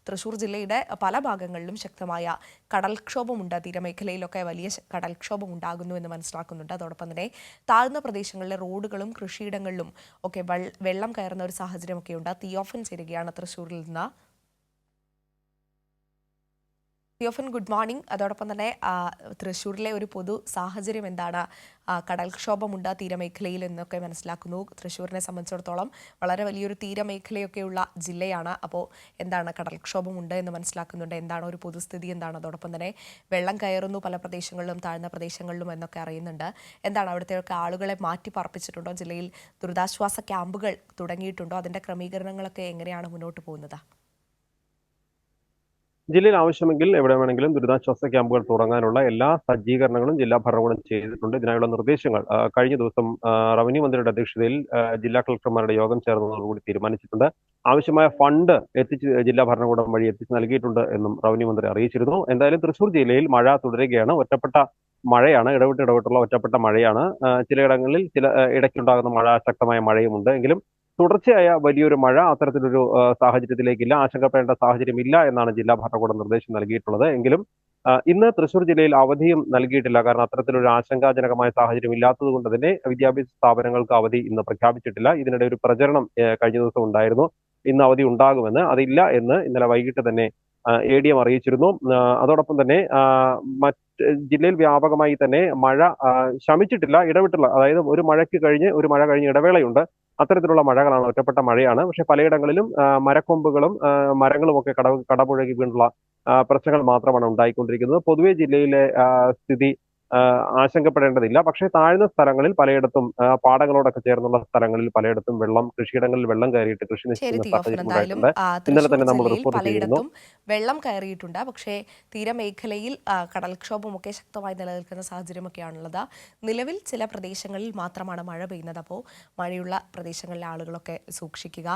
തൃശൂർ ജില്ലയുടെ പല ഭാഗങ്ങളിലും ശക്തമായ കടൽക്ഷോഭമുണ്ട്. തീരമേഖലയിലൊക്കെ വലിയ കടൽക്ഷോഭം ഉണ്ടാകുന്നു എന്ന് മനസ്സിലാക്കുന്നുണ്ട്. അതോടൊപ്പം തന്നെ താഴ്ന്ന പ്രദേശങ്ങളിലെ റോഡുകളും കൃഷിയിടങ്ങളിലും ഒക്കെ വെള്ളം കയറുന്ന ഒരു സാഹചര്യമൊക്കെയുണ്ട്. തിയോഫൻ ചേരുകയാണ് തൃശൂരിൽ നിന്ന്. തിയോഫൻ, ഗുഡ് മോർണിംഗ്. അതോടൊപ്പം തന്നെ തൃശ്ശൂരിലെ ഒരു പൊതു സാഹചര്യം എന്താണ്? കടൽക്ഷോഭമുണ്ട് തീരമേഖലയിൽ എന്നൊക്കെ മനസ്സിലാക്കുന്നു. തൃശ്ശൂരിനെ സംബന്ധിച്ചിടത്തോളം വളരെ വലിയൊരു തീരമേഖലയൊക്കെയുള്ള ജില്ലയാണ്. അപ്പോൾ എന്താണ് കടൽക്ഷോഭമുണ്ട് എന്ന് മനസ്സിലാക്കുന്നുണ്ട്. എന്താണ് ഒരു പൊതുസ്ഥിതി എന്താണ്? അതോടൊപ്പം തന്നെ വെള്ളം കയറുന്നു പല പ്രദേശങ്ങളിലും, താഴ്ന്ന പ്രദേശങ്ങളിലും എന്നൊക്കെ അറിയുന്നുണ്ട്. എന്താണ് അവിടുത്തെയൊക്കെ ആളുകളെ മാറ്റി പാർപ്പിച്ചിട്ടുണ്ടോ? ജില്ലയിൽ ദുരിതാശ്വാസ ക്യാമ്പുകൾ തുടങ്ങിയിട്ടുണ്ടോ? അതിൻ്റെ ക്രമീകരണങ്ങളൊക്കെ എങ്ങനെയാണ് മുന്നോട്ട് പോകുന്നത്? ജില്ലയിൽ ആവശ്യമെങ്കിൽ എവിടെ വേണമെങ്കിലും ദുരിതാശ്വാസ ക്യാമ്പുകൾ തുടങ്ങാനുള്ള എല്ലാ സജ്ജീകരണങ്ങളും ജില്ലാ ഭരണകൂടം ചെയ്തിട്ടുണ്ട്. ഇതിനായുള്ള നിർദ്ദേശങ്ങൾ കഴിഞ്ഞ ദിവസം റവന്യൂ മന്ത്രിയുടെ അധ്യക്ഷതയിൽ ജില്ലാ കളക്ടർമാരുടെ യോഗം ചേർന്നതോടുകൂടി തീരുമാനിച്ചിട്ടുണ്ട്. ആവശ്യമായ ഫണ്ട് ജില്ലാ ഭരണകൂടം വഴി എത്തിച്ച് നൽകിയിട്ടുണ്ട് എന്നും റവന്യൂ മന്ത്രി അറിയിച്ചിരുന്നു. എന്തായാലും തൃശൂർ ജില്ലയിൽ മഴ തുടരുകയാണ്. ഒറ്റപ്പെട്ട മഴയാണ്, ഇടവിട്ടുള്ള ഒറ്റപ്പെട്ട മഴയാണ്. ചിലയിടങ്ങളിൽ ഇടയ്ക്കുണ്ടാകുന്ന മഴ, ശക്തമായ മഴയുമുണ്ട്. എങ്കിലും തുടർച്ചയായ വലിയൊരു മഴ അത്തരത്തിലൊരു സാഹചര്യത്തിലേക്കില്ല, ആശങ്കപ്പെടേണ്ട സാഹചര്യമില്ല എന്നാണ് ജില്ലാ ഭരണകൂടം നിർദ്ദേശം നൽകിയിട്ടുള്ളത്. എങ്കിലും ഇന്ന് തൃശൂർ ജില്ലയിൽ അവധിയും നൽകിയിട്ടില്ല. കാരണം അത്തരത്തിലൊരു ആശങ്കാജനകമായ സാഹചര്യം ഇല്ലാത്തത് കൊണ്ട് തന്നെ വിദ്യാഭ്യാസ സ്ഥാപനങ്ങൾക്ക് അവധി ഇന്ന് പ്രഖ്യാപിച്ചിട്ടില്ല. ഇതിനിടെ ഒരു പ്രചരണം കഴിഞ്ഞ ദിവസം ഉണ്ടായിരുന്നു, ഇന്ന് അവധി ഉണ്ടാകുമെന്ന്. അതില്ല എന്ന് ഇന്നലെ വൈകിട്ട് തന്നെ ADM അറിയിച്ചിരുന്നു. അതോടൊപ്പം തന്നെ ജില്ലയിൽ വ്യാപകമായി തന്നെ മഴ ശമിച്ചിട്ടില്ല, ഇടവിട്ടുള്ള, അതായത് ഒരു മഴ കഴിഞ്ഞ് ഇടവേളയുണ്ട്. അത്തരത്തിലുള്ള മഴകളാണ്, ഒറ്റപ്പെട്ട മഴയാണ്. പക്ഷെ പലയിടങ്ങളിലും മരക്കൊമ്പുകളും മരങ്ങളും ഒക്കെ കടപുഴകി വീണുള്ള പ്രശ്നങ്ങൾ മാത്രമാണ് ഉണ്ടായിക്കൊണ്ടിരിക്കുന്നത്. പൊതുവെ ജില്ലയിലെ സ്ഥിതി ആശങ്കപ്പെടേണ്ടതില്ല. പക്ഷേ താഴ്ന്ന സ്ഥലങ്ങളിൽ പലയിടത്തും, പാടങ്ങളോടൊക്കെ ചേർന്നുള്ള സ്ഥലങ്ങളിൽ പലയിടത്തും കൃഷിയിടങ്ങളിൽ വെള്ളം കയറിയിട്ട് കൃഷി ശരി നശിക്കുന്ന തിയോഫൻ, സാഹചര്യം എന്തായാലും ഉണ്ടായിട്ടുണ്ട്. ഇന്നലെ തൃശ്ശൂർ തന്നെ നമ്മൾ ജില്ലയിൽ റിപ്പോർട്ട് ചെയ്തിരുന്നു. പലയിടത്തും വെള്ളം കയറിയിട്ടുണ്ട്. പക്ഷേ തീരമേഖലയിൽ കടൽക്ഷോഭമൊക്കെ ശക്തമായി നിലനിൽക്കുന്ന സാഹചര്യമൊക്കെയാണുള്ളത്. നിലവിൽ ചില പ്രദേശങ്ങളിൽ മാത്രമാണ് മഴ പെയ്യുന്നത്. അപ്പോൾ മഴയുള്ള പ്രദേശങ്ങളിലെ ആളുകളൊക്കെ സൂക്ഷിക്കുക.